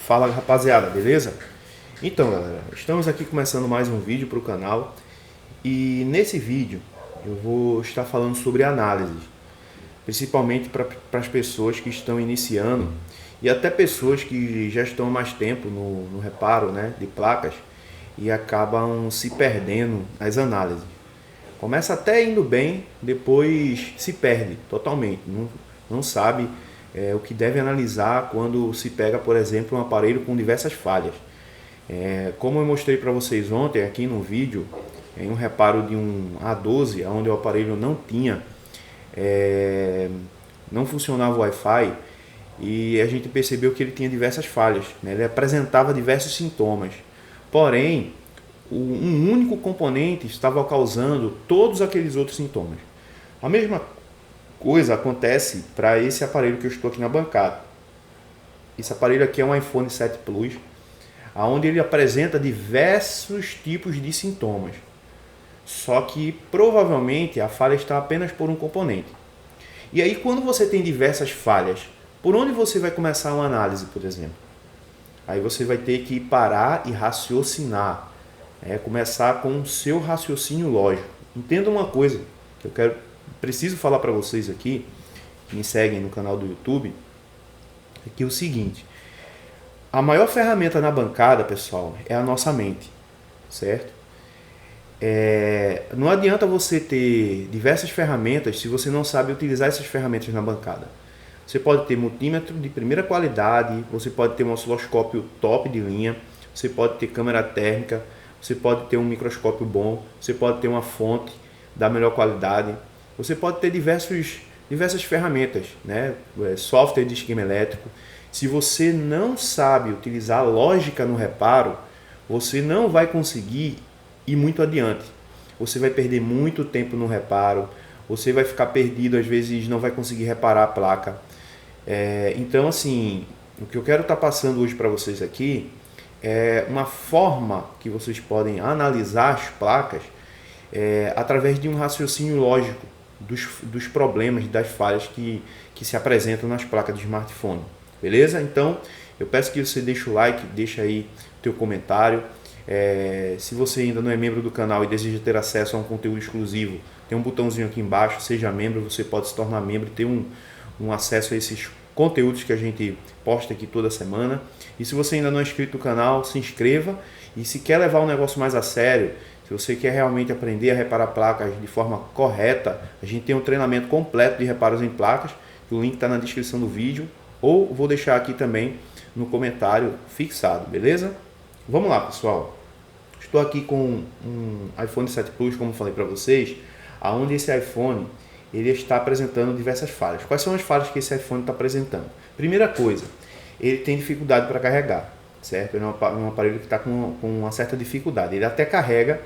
Fala rapaziada, beleza? Então galera, estamos aqui começando mais um vídeo para o canal e nesse vídeo eu vou estar falando sobre análise, principalmente para as pessoas que estão iniciando e até pessoas que já estão há mais tempo no reparo, né, de placas e acabam se perdendo nas análises. Começa até indo bem, depois se perde totalmente, não sabe o que deve analisar quando se pega, por exemplo, um aparelho com diversas falhas. Como eu mostrei para vocês ontem aqui no vídeo, em um reparo de um A12, onde o aparelho não funcionava o Wi-Fi, e a gente percebeu que ele tinha diversas falhas, né? Ele apresentava diversos sintomas, porém um único componente estava causando todos aqueles outros sintomas. A mesma coisa acontece para esse aparelho que eu estou aqui na bancada. Esse aparelho aqui é um iPhone 7 Plus, onde ele apresenta diversos tipos de sintomas. Só que provavelmente a falha está apenas por um componente. E aí quando você tem diversas falhas, por onde você vai começar uma análise, por exemplo? Aí você vai ter que parar e raciocinar. Começar com o seu raciocínio lógico. Entenda uma coisa que preciso falar para vocês aqui, que me seguem no canal do YouTube, é que é o seguinte: a maior ferramenta na bancada, pessoal, é a nossa mente, certo? Não adianta você ter diversas ferramentas se você não sabe utilizar essas ferramentas na bancada. Você pode ter multímetro de primeira qualidade, você pode ter um osciloscópio top de linha, você pode ter câmera térmica, você pode ter um microscópio bom, você pode ter uma fonte da melhor qualidade, você pode ter diversas ferramentas, né? Software de esquema elétrico. Se você não sabe utilizar a lógica no reparo, você não vai conseguir ir muito adiante. Você vai perder muito tempo no reparo, você vai ficar perdido, às vezes não vai conseguir reparar a placa. Então, assim, o que eu quero estar passando hoje para vocês aqui é uma forma que vocês podem analisar as placas através de um raciocínio lógico dos problemas, das falhas que se apresentam nas placas de smartphone. Beleza? Então, eu peço que você deixe o like, deixa aí o teu comentário. Se você ainda não é membro do canal e deseja ter acesso a um conteúdo exclusivo, tem um botãozinho aqui embaixo, seja membro, você pode se tornar membro e ter um acesso a esses conteúdos que a gente posta aqui toda semana. E se você ainda não é inscrito no canal, se inscreva. E se quer levar um negócio mais a sério, se você quer realmente aprender a reparar placas de forma correta, a gente tem um treinamento completo de reparos em placas, o link está na descrição do vídeo, ou vou deixar aqui também no comentário fixado, beleza? Vamos lá, pessoal. Estou aqui com um iPhone 7 Plus, como falei para vocês, onde esse iPhone ele está apresentando diversas falhas. Quais são as falhas que esse iPhone está apresentando? Primeira coisa, ele tem dificuldade para carregar, certo? Ele é um aparelho que está com uma certa dificuldade. Ele até carrega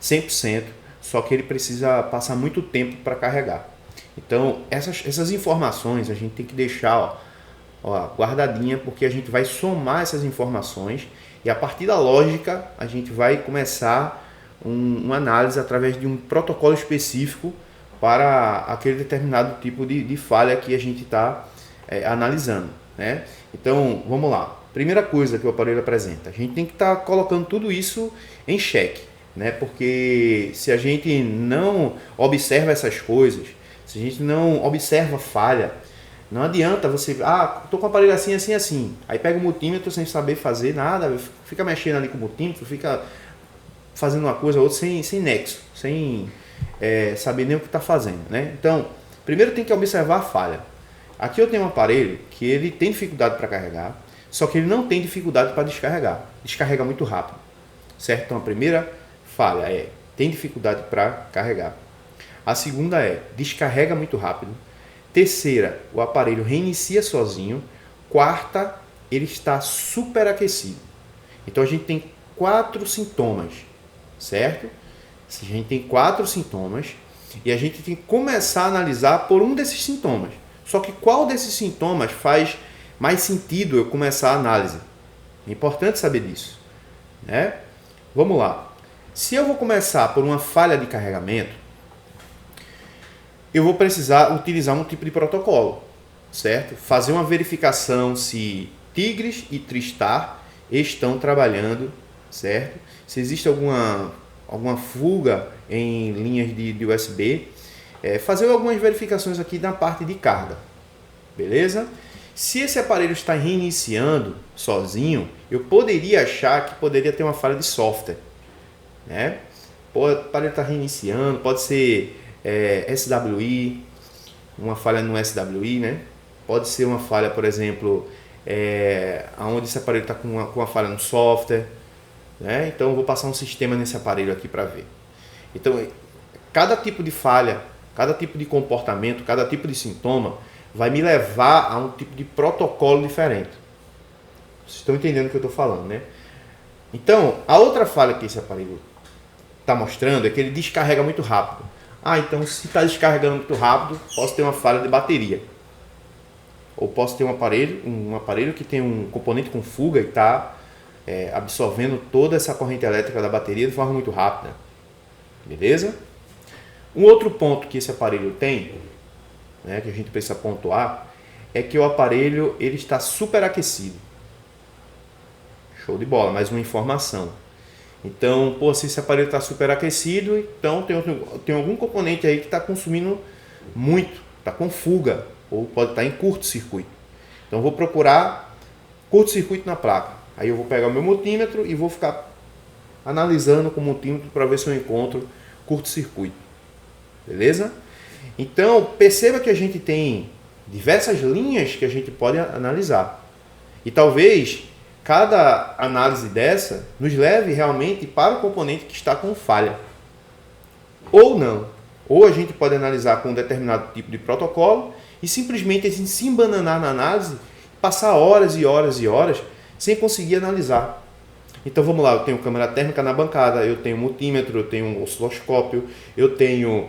100%, só que ele precisa passar muito tempo para carregar. Então, essas informações a gente tem que deixar guardadinha, porque a gente vai somar essas informações e a partir da lógica a gente vai começar uma análise através de um protocolo específico para aquele determinado tipo de falha que a gente está analisando, né? Então, vamos lá. Primeira coisa que o aparelho apresenta, a gente tem que estar colocando tudo isso em xeque, né? Porque se a gente não observa essas coisas, se a gente não observa falha, não adianta você, tô com o aparelho assim, assim, assim. Aí pega o multímetro sem saber fazer nada, fica mexendo ali com o multímetro, fica fazendo uma coisa ou outra sem nexo, sem saber nem o que está fazendo, né? Então, primeiro tem que observar a falha. Aqui eu tenho um aparelho que ele tem dificuldade para carregar, só que ele não tem dificuldade para descarregar. Descarrega muito rápido, certo? Então a primeira falha tem dificuldade para carregar. A segunda descarrega muito rápido. Terceira, o aparelho reinicia sozinho. Quarta, ele está superaquecido. Então a gente tem 4 sintomas, certo? A gente tem 4 sintomas e a gente tem que começar a analisar por um desses sintomas. Só que qual desses sintomas faz mais sentido eu começar a análise? É importante saber disso, né? Vamos lá. Se eu vou começar por uma falha de carregamento, eu vou precisar utilizar um tipo de protocolo, certo? Fazer uma verificação se Tigris e Tristar estão trabalhando, certo? Se existe alguma fuga em linhas de USB, fazer algumas verificações aqui na parte de carga, beleza? Se esse aparelho está reiniciando sozinho, eu poderia achar que poderia ter uma falha de software, né? O aparelho está reiniciando, pode ser SWI, uma falha no SWI, né? Pode ser uma falha, por exemplo, onde esse aparelho está com uma falha no software, né? Então eu vou passar um sistema nesse aparelho aqui para ver. Então, cada tipo de falha, cada tipo de comportamento, cada tipo de sintoma vai me levar a um tipo de protocolo diferente. Vocês estão entendendo o que eu estou falando, né? Então, a outra falha que esse aparelho está mostrando é que ele descarrega muito rápido. Então se está descarregando muito rápido, posso ter uma falha de bateria. Ou posso ter um aparelho que tem um componente com fuga e está absorvendo toda essa corrente elétrica da bateria de forma muito rápida. Beleza? Um outro ponto que esse aparelho tem, né, que a gente precisa pontuar, é que o aparelho ele está superaquecido. Show de bola, mais uma informação. Então, se esse aparelho está superaquecido, então tem algum componente aí que está consumindo muito, está com fuga, ou pode estar em curto-circuito. Então, eu vou procurar curto-circuito na placa. Aí eu vou pegar o meu multímetro e vou ficar analisando com o multímetro para ver se eu encontro curto-circuito. Beleza? Então, perceba que a gente tem diversas linhas que a gente pode analisar. E talvez cada análise dessa nos leve realmente para o componente que está com falha. Ou não. Ou a gente pode analisar com um determinado tipo de protocolo e simplesmente a gente se embananar na análise, passar horas e horas e horas sem conseguir analisar. Então vamos lá, eu tenho câmera térmica na bancada, eu tenho multímetro, eu tenho um osciloscópio, eu tenho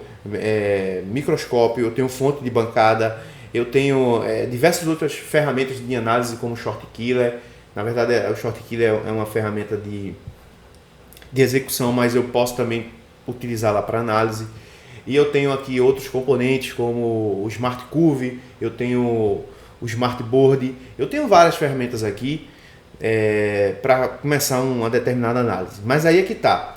microscópio, eu tenho fonte de bancada, eu tenho diversas outras ferramentas de análise como o Short Killer. Na verdade, o Short Killer é uma ferramenta de execução, mas eu posso também utilizá-la para análise. E eu tenho aqui outros componentes como o Smart Curve, eu tenho o Smart Board, eu tenho várias ferramentas aqui para começar uma determinada análise. Mas aí é que está.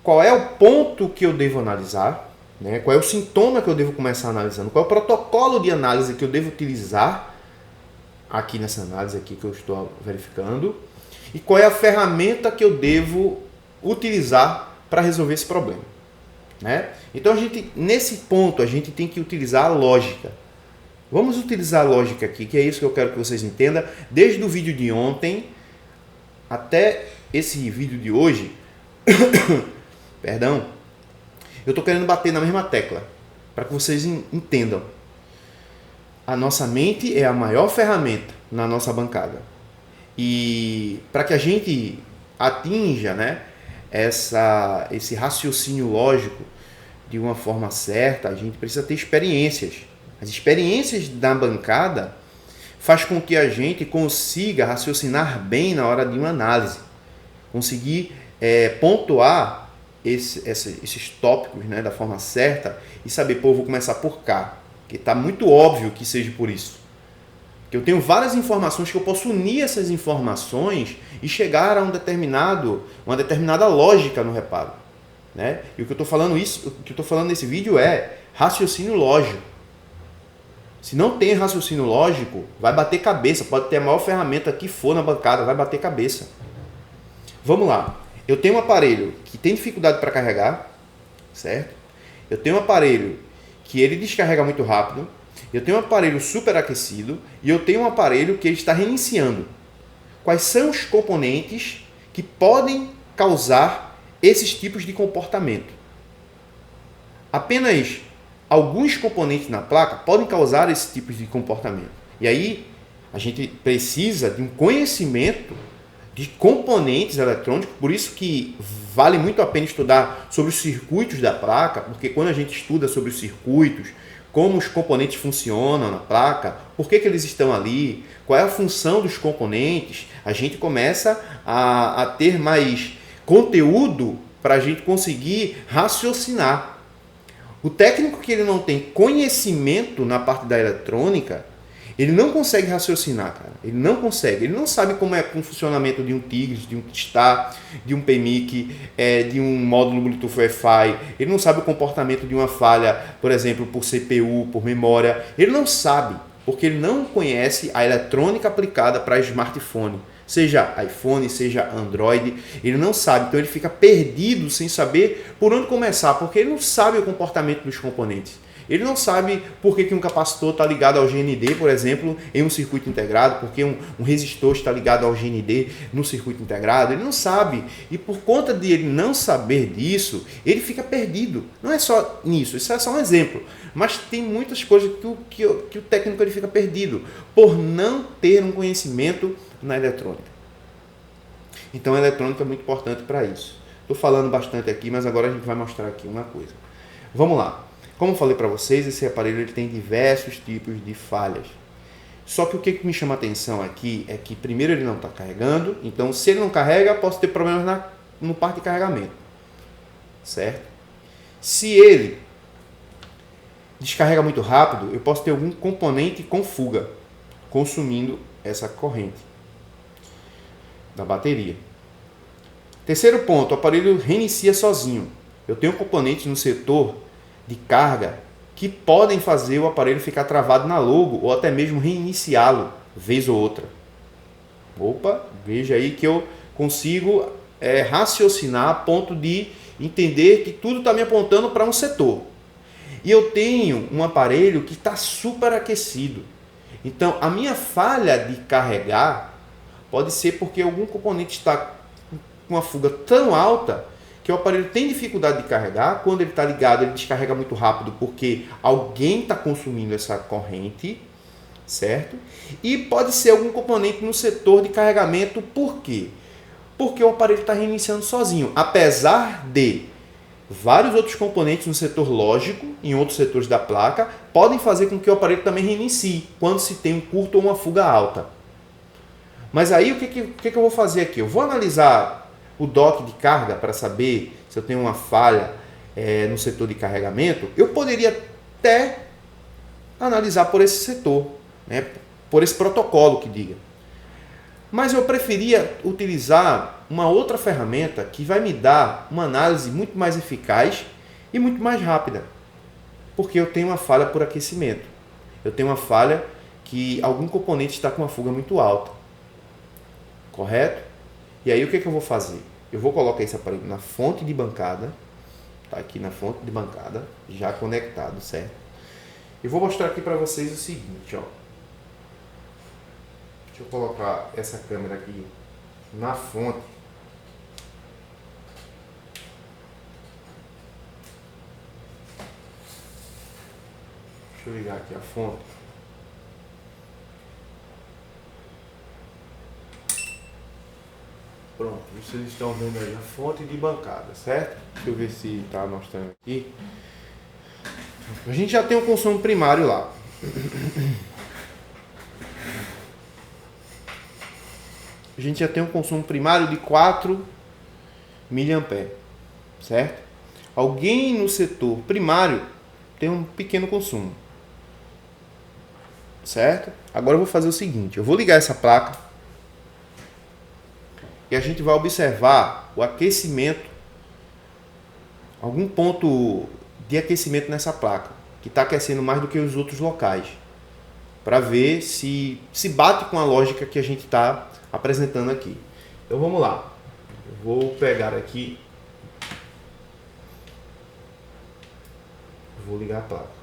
Qual é o ponto que eu devo analisar? Né? Qual é o sintoma que eu devo começar analisando? Qual é o protocolo de análise que eu devo utilizar aqui nessa análise aqui que eu estou verificando? E qual é a ferramenta que eu devo utilizar para resolver esse problema? Né? Então, nesse ponto, a gente tem que utilizar a lógica. Vamos utilizar a lógica aqui, que é isso que eu quero que vocês entendam. Desde o vídeo de ontem até esse vídeo de hoje, perdão, eu estou querendo bater na mesma tecla, para que vocês entendam. A nossa mente é a maior ferramenta na nossa bancada. E para que a gente atinja, né, esse raciocínio lógico de uma forma certa, a gente precisa ter experiências. As experiências da bancada faz com que a gente consiga raciocinar bem na hora de uma análise, conseguir pontuar esses tópicos, né, da forma certa e saber, eu vou começar por cá, que está muito óbvio que seja por isso. Que eu tenho várias informações que eu posso unir essas informações e chegar a uma determinada lógica no reparo. Né? E o que eu estou falando nesse vídeo é raciocínio lógico. Se não tem raciocínio lógico, vai bater cabeça. Pode ter a maior ferramenta que for na bancada, vai bater cabeça. Vamos lá. Eu tenho um aparelho que tem dificuldade para carregar, certo? Eu tenho um aparelho que ele descarrega muito rápido. Eu tenho um aparelho superaquecido e eu tenho um aparelho que ele está reiniciando. Quais são os componentes que podem causar esses tipos de comportamento? Apenas alguns componentes na placa podem causar esse tipo de comportamento. E aí a gente precisa de um conhecimento de componentes eletrônicos, por isso que vale muito a pena estudar sobre os circuitos da placa, porque quando a gente estuda sobre os circuitos, como os componentes funcionam na placa, por que eles estão ali, qual é a função dos componentes, a gente começa a ter mais conteúdo para a gente conseguir raciocinar. O técnico que ele não tem conhecimento na parte da eletrônica, Ele não consegue raciocinar, cara. Ele não consegue. Ele não sabe como é o funcionamento de um Tigris, de um Star, de um PMIC, de um módulo Bluetooth Wi-Fi. Ele não sabe o comportamento de uma falha, por exemplo, por CPU, por memória. Ele não sabe, porque ele não conhece a eletrônica aplicada para smartphone. Seja iPhone, seja Android, ele não sabe. Então ele fica perdido sem saber por onde começar, porque ele não sabe o comportamento dos componentes. Ele não sabe por que um capacitor está ligado ao GND, por exemplo, em um circuito integrado, porque um resistor está ligado ao GND no circuito integrado. Ele não sabe. E por conta de ele não saber disso, ele fica perdido. Não é só nisso, isso é só um exemplo. Mas tem muitas coisas que o técnico ele fica perdido por não ter um conhecimento na eletrônica. Então a eletrônica é muito importante para isso. Estou falando bastante aqui, mas agora a gente vai mostrar aqui uma coisa. Vamos lá. Como eu falei para vocês, esse aparelho ele tem diversos tipos de falhas. Só que o que me chama a atenção aqui é que primeiro ele não está carregando, então se ele não carrega, posso ter problemas no parte de carregamento. Certo? Se ele descarrega muito rápido, eu posso ter algum componente com fuga, consumindo essa corrente da bateria. Terceiro ponto, o aparelho reinicia sozinho. Eu tenho componentes no setor de carga que podem fazer o aparelho ficar travado na logo ou até mesmo reiniciá-lo vez ou outra. Opa, veja aí que eu consigo raciocinar a ponto de entender que tudo está me apontando para um setor. E eu tenho um aparelho que está superaquecido. Então a minha falha de carregar pode ser porque algum componente está com uma fuga tão alta que o aparelho tem dificuldade de carregar. Quando ele está ligado, ele descarrega muito rápido porque alguém está consumindo essa corrente, certo? E pode ser algum componente no setor de carregamento. Por quê? Porque o aparelho está reiniciando sozinho. Apesar de vários outros componentes no setor lógico, em outros setores da placa, podem fazer com que o aparelho também reinicie quando se tem um curto ou uma fuga alta. Mas aí o que eu vou fazer aqui? Eu vou analisar o dock de carga para saber se eu tenho uma falha no setor de carregamento. Eu poderia até analisar por esse setor, né? Por esse protocolo que diga. Mas eu preferia utilizar uma outra ferramenta que vai me dar uma análise muito mais eficaz e muito mais rápida. Porque eu tenho uma falha por aquecimento. Eu tenho uma falha que algum componente está com uma fuga muito alta. Correto? E aí o que eu vou fazer? Eu vou colocar esse aparelho na fonte de bancada. Está aqui na fonte de bancada, já conectado, certo? E vou mostrar aqui para vocês o seguinte, ó. Deixa eu colocar essa câmera aqui na fonte. Deixa eu ligar aqui a fonte. Pronto, vocês estão vendo aí a fonte de bancada, certo? Deixa eu ver se está mostrando aqui. A gente já tem o consumo primário lá. A gente já tem um consumo primário de 4 mA, certo? Alguém no setor primário tem um pequeno consumo, certo? Agora eu vou fazer o seguinte, eu vou ligar essa placa e a gente vai observar o aquecimento, algum ponto de aquecimento nessa placa, que está aquecendo mais do que os outros locais, para ver se bate com a lógica que a gente está apresentando aqui. Então vamos lá, eu vou pegar aqui, vou ligar a placa.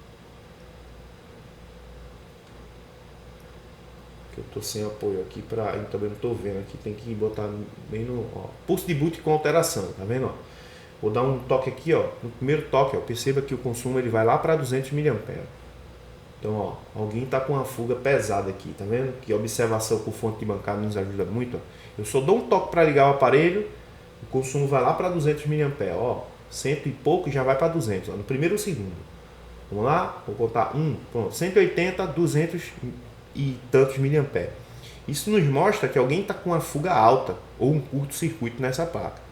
Que eu estou sem apoio aqui, eu também não estou vendo aqui, tem que botar bem no pulso de boot com alteração, tá vendo? Ó? Vou dar um toque aqui, ó, no primeiro toque, ó, perceba que o consumo ele vai lá para 200 mA. Então, ó, alguém está com uma fuga pesada aqui, tá vendo? Que a observação com fonte de bancada nos ajuda muito, ó. Eu só dou um toque para ligar o aparelho, o consumo vai lá para 200 mA, ó, 100 e pouco já vai para 200, ó, no primeiro segundo. Vamos lá? Vou contar 1, pronto, 180, 200 e tantos miliamperes. Isso nos mostra que alguém está com uma fuga alta ou um curto-circuito nessa placa.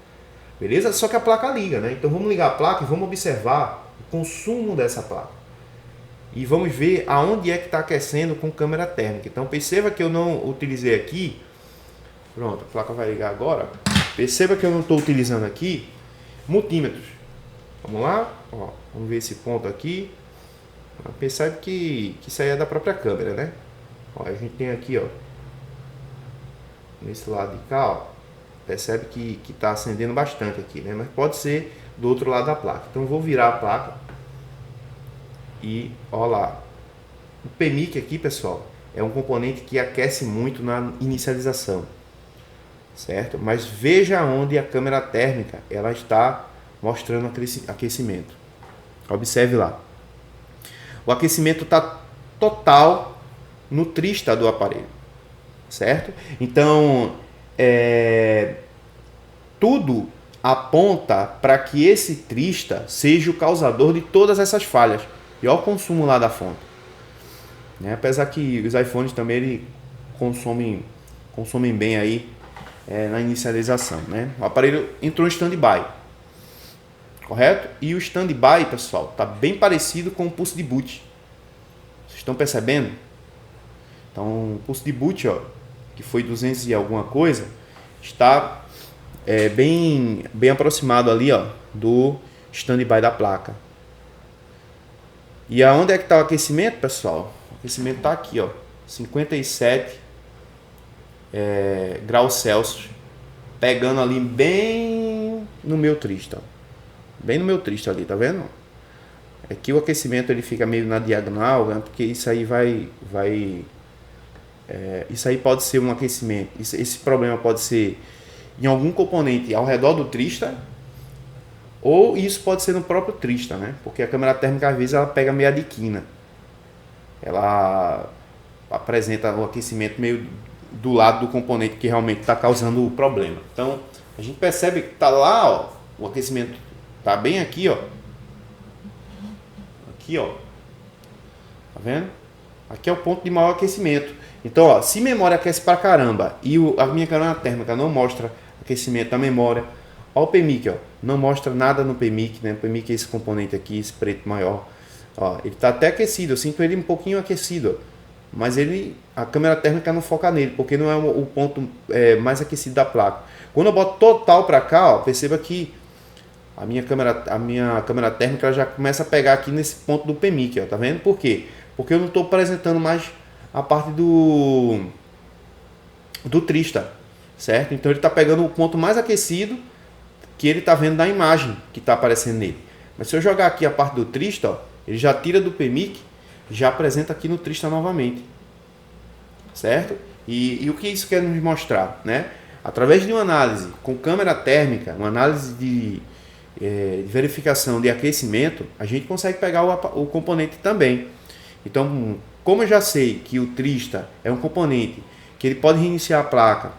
Beleza? Só que a placa liga, né? Então vamos ligar a placa e vamos observar o consumo dessa placa. e vamos ver aonde é que está aquecendo com câmera térmica. Então perceba que eu não utilizei aqui, pronto, a placa vai ligar agora. Perceba que eu não estou utilizando aqui multímetros. Vamos lá, ó, vamos ver esse ponto aqui. Percebe que isso aí é da própria câmera, né? Ó, a gente tem aqui, ó, nesse lado de cá, ó, percebe que está acendendo bastante aqui, né? Mas pode ser do outro lado da placa. Então eu vou virar a placa e ó lá. O PMIC aqui, pessoal, é um componente que aquece muito na inicialização, certo? Mas veja onde a câmera térmica ela está mostrando aquecimento. Observe lá. O aquecimento está total no trista do aparelho, certo? Então, tudo aponta para que esse trista seja o causador de todas essas falhas. E olha o consumo lá da fonte, né? Apesar que os iPhones também ele consomem bem aí na inicialização, né? O aparelho entrou em stand-by, correto? E o stand-by, pessoal, está bem parecido com o pulse de boot. Vocês estão percebendo? Então, o pulse de boot, ó, que foi 200 e alguma coisa, está bem aproximado ali, ó, do stand-by da placa. E aonde é que está o aquecimento, pessoal? O aquecimento está aqui, ó, 57 graus Celsius, pegando ali bem no meu trista, ó. Bem no meu trista ali, tá vendo? Aqui o aquecimento ele fica meio na diagonal, né? Porque isso aí isso aí pode ser um aquecimento. Esse problema pode ser em algum componente ao redor do trista, ou isso pode ser no próprio trista, né? Porque a câmera térmica às vezes ela pega meio de quina. Ela apresenta o aquecimento meio do lado do componente que realmente está causando o problema. Então a gente percebe que tá lá, ó, o aquecimento tá bem aqui, ó. Aqui, ó. Tá vendo? Aqui é o ponto de maior aquecimento. Então, ó, se memória aquece pra caramba e a minha câmera térmica não mostra aquecimento da memória, ó, o PMIC, ó, não mostra nada no PMIC, né? O PMIC é esse componente aqui, esse preto maior. Ó, ele tá até aquecido, eu sinto ele um pouquinho aquecido, ó. Mas a câmera térmica não foca nele, porque não é o ponto mais aquecido da placa. Quando eu boto total para cá, ó, perceba que a minha câmera térmica ela já começa a pegar aqui nesse ponto do PMIC, ó, tá vendo? Por quê? Porque eu não estou apresentando mais a parte do trista, certo? Então ele está pegando o ponto mais aquecido que ele está vendo na imagem que está aparecendo nele. Mas se eu jogar aqui a parte do trista, ó, ele já tira do PMIC, já apresenta aqui no trista novamente, certo? E o que isso quer nos mostrar, né? Através de uma análise com câmera térmica, uma análise de verificação de aquecimento, a gente consegue pegar o componente também. Então, como eu já sei que o trista é um componente que ele pode reiniciar a placa,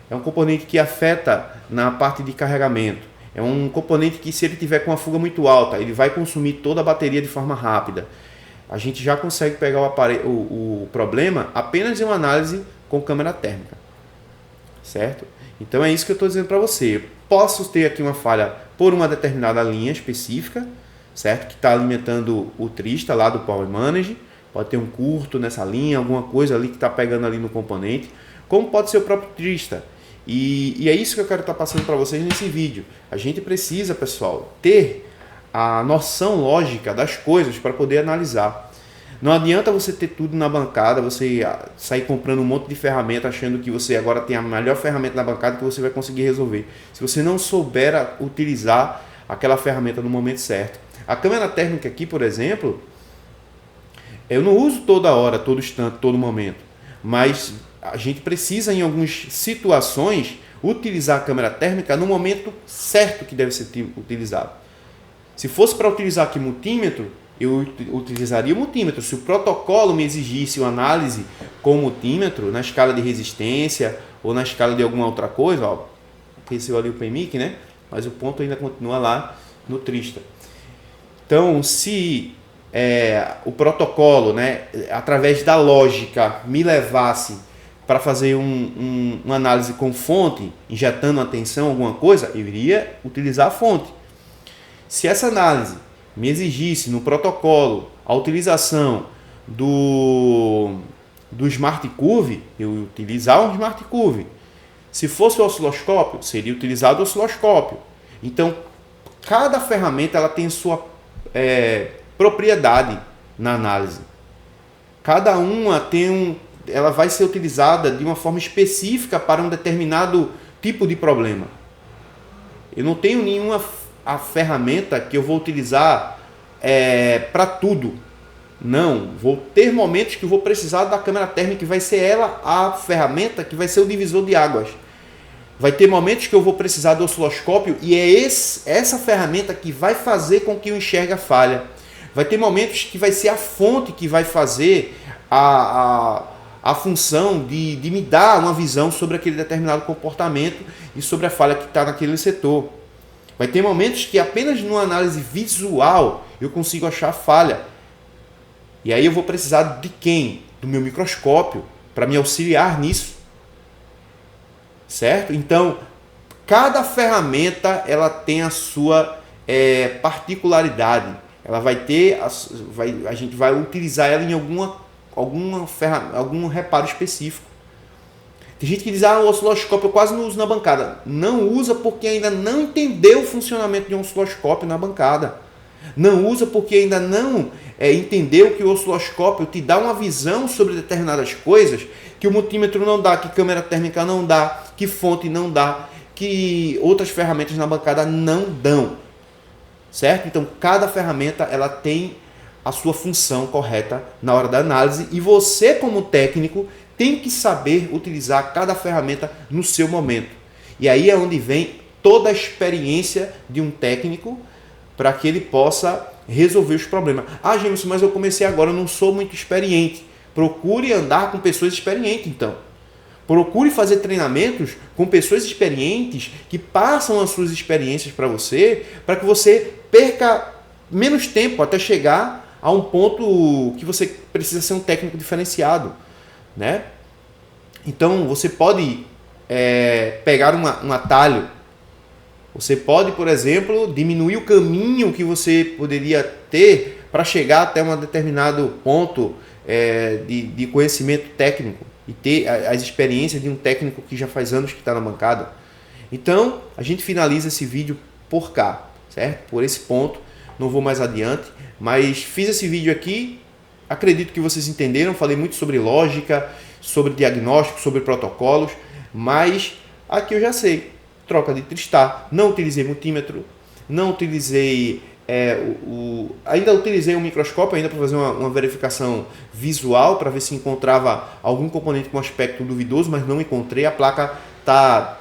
é um componente que afeta na parte de carregamento, é um componente que, se ele tiver com uma fuga muito alta, ele vai consumir toda a bateria de forma rápida. A gente já consegue pegar o problema apenas em uma análise com câmera térmica, certo? Então é isso que eu estou dizendo para você. Posso ter aqui uma falha por uma determinada linha específica, certo? Que está alimentando o trista lá do Power Manage. Pode ter um curto nessa linha, alguma coisa ali que está pegando ali no componente, como pode ser o próprio trista. E é isso que eu quero estar passando para vocês nesse vídeo. A gente precisa, pessoal, ter a noção lógica das coisas para poder analisar. Não adianta você ter tudo na bancada, você sair comprando um monte de ferramenta achando que você agora tem a melhor ferramenta na bancada que você vai conseguir resolver. Se você não souber utilizar aquela ferramenta no momento certo. A câmera térmica aqui, por exemplo, eu não uso toda hora, todo instante, todo momento. Mas a gente precisa, em algumas situações, utilizar a câmera térmica no momento certo que deve ser utilizado. Se fosse para utilizar aqui multímetro, eu utilizaria o multímetro. Se o protocolo me exigisse uma análise com multímetro, na escala de resistência ou na escala de alguma outra coisa, ó, aqueceu ali o PMIC, né? Mas o ponto ainda continua lá no trista. Então, se o protocolo, né, através da lógica, me levasse para fazer uma análise com fonte, injetando a tensão, alguma coisa, eu iria utilizar a fonte. Se essa análise me exigisse no protocolo a utilização do Smart Curve, eu ia utilizar um Smart Curve. Se fosse o osciloscópio, seria utilizado o osciloscópio. Então, cada ferramenta ela tem sua propriedade na análise. Cada uma ela vai ser utilizada de uma forma específica para um determinado tipo de problema. Eu não tenho nenhuma ferramenta que eu vou utilizar para tudo. Não, vou ter momentos que eu vou precisar da câmera térmica, que vai ser ela a ferramenta que vai ser o divisor de águas. Vai ter momentos que eu vou precisar do osciloscópio e é essa ferramenta que vai fazer com que eu enxergue a falha. Vai ter momentos que vai ser a fonte que vai fazer a função de me dar uma visão sobre aquele determinado comportamento e sobre a falha que está naquele setor. Vai ter momentos que apenas numa análise visual eu consigo achar a falha. E aí eu vou precisar de quem? Do meu microscópio para me auxiliar nisso. Certo? Então, cada ferramenta ela tem a sua particularidade. Ela vai ter, a gente vai utilizar ela em algum reparo específico. Tem gente que diz, o osciloscópio eu quase não uso na bancada. Não usa porque ainda não entendeu o funcionamento de um osciloscópio na bancada. Não usa porque ainda não entendeu que o osciloscópio te dá uma visão sobre determinadas coisas que o multímetro não dá, que câmera térmica não dá, que fonte não dá, que outras ferramentas na bancada não dão. Certo? Então, cada ferramenta ela tem a sua função correta na hora da análise e você, como técnico, tem que saber utilizar cada ferramenta no seu momento. E aí é onde vem toda a experiência de um técnico para que ele possa resolver os problemas. Jameson, mas eu comecei agora, eu não sou muito experiente. Procure andar com pessoas experientes, então. Procure fazer treinamentos com pessoas experientes que passam as suas experiências para você perca menos tempo até chegar a um ponto que você precisa ser um técnico diferenciado, né? Então, você pode pegar um atalho. Você pode, por exemplo, diminuir o caminho que você poderia ter para chegar até um determinado ponto de conhecimento técnico e ter as experiências de um técnico que já faz anos que está na bancada. Então, a gente finaliza esse vídeo por cá, certo? Por esse ponto, não vou mais adiante, mas fiz esse vídeo aqui, acredito que vocês entenderam, falei muito sobre lógica, sobre diagnóstico, sobre protocolos, mas aqui eu já sei. Troca de tristar, não utilizei multímetro, não utilizei ainda utilizei um microscópio ainda para fazer uma verificação visual para ver se encontrava algum componente com aspecto duvidoso, mas não encontrei. A placa tá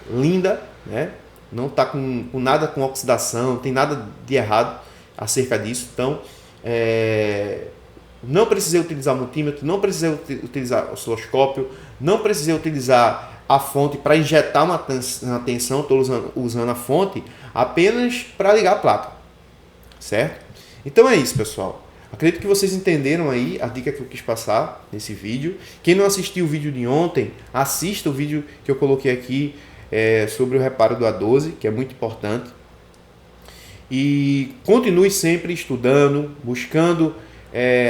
linda, né? Não está com nada com oxidação, não tem nada de errado acerca disso. Então, não precisei utilizar multímetro, não precisei utilizar osciloscópio, não precisei utilizar a fonte para injetar uma tensão, estou usando a fonte apenas para ligar a placa, certo? Então é isso, pessoal. Acredito que vocês entenderam aí a dica que eu quis passar nesse vídeo. Quem não assistiu o vídeo de ontem, assista o vídeo que eu coloquei aqui sobre o reparo do A12, que é muito importante. E continue sempre estudando, buscando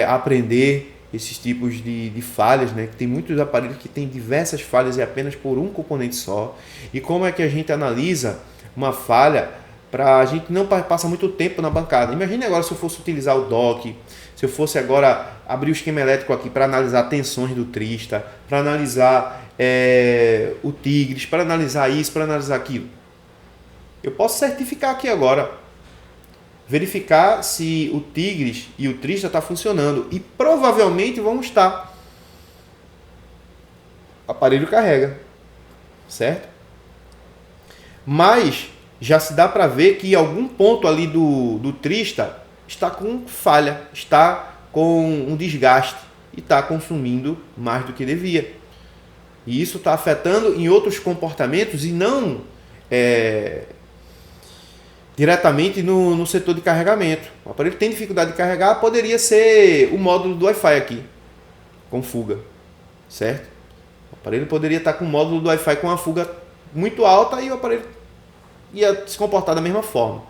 aprender esses tipos de falhas, né? Que tem muitos aparelhos que têm diversas falhas e apenas por um componente só. E como é que a gente analisa uma falha para a gente não passar muito tempo na bancada? Imagine agora se eu fosse utilizar o DOC, se eu fosse agora abrir o esquema elétrico aqui para analisar tensões do Trista, para analisar o Tigres, para analisar isso, para analisar aquilo. Eu posso certificar aqui agora, verificar se o Tigres e o Trista está funcionando. E provavelmente vão estar. O aparelho carrega. Certo? Mas já se dá para ver que algum ponto ali do Trista está com falha. Está com um desgaste. E está consumindo mais do que devia. E isso está afetando em outros comportamentos e não diretamente no setor de carregamento. O aparelho tem dificuldade de carregar, poderia ser o módulo do Wi-Fi aqui, com fuga, certo? O aparelho poderia estar com o módulo do Wi-Fi com uma fuga muito alta e o aparelho ia se comportar da mesma forma.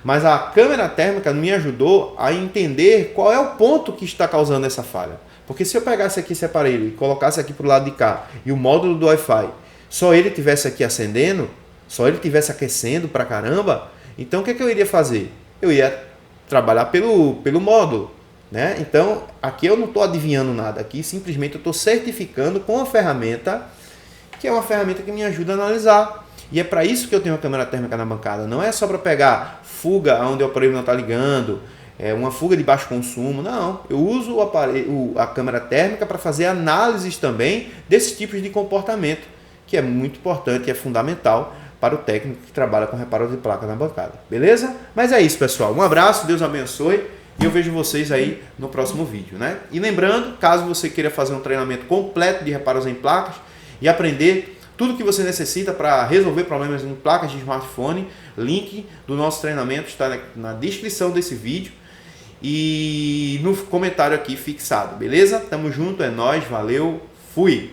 Mas a câmera térmica me ajudou a entender qual é o ponto que está causando essa falha. Porque se eu pegasse aqui esse aparelho e colocasse aqui para o lado de cá e o módulo do Wi-Fi, só ele tivesse aqui acendendo, só ele tivesse aquecendo pra caramba, então o que eu iria fazer? Eu ia trabalhar pelo módulo, né? Então aqui eu não estou adivinhando nada, aqui simplesmente eu estou certificando com a ferramenta, que é uma ferramenta que me ajuda a analisar. E é para isso que eu tenho a câmera térmica na bancada. Não é só para pegar fuga onde o aparelho não está ligando, uma fuga de baixo consumo. Não, eu uso a câmera térmica para fazer análises também desses tipos de comportamento, que é muito importante e é fundamental para o técnico que trabalha com reparo de placa na bancada. Beleza? Mas é isso, pessoal. Um abraço, Deus abençoe. E eu vejo vocês aí no próximo vídeo, né? E lembrando, caso você queira fazer um treinamento completo de reparos em placas e aprender tudo que você necessita para resolver problemas em placas de smartphone, link do nosso treinamento está na descrição desse vídeo e no comentário aqui fixado, beleza? Tamo junto, é nóis, valeu, fui!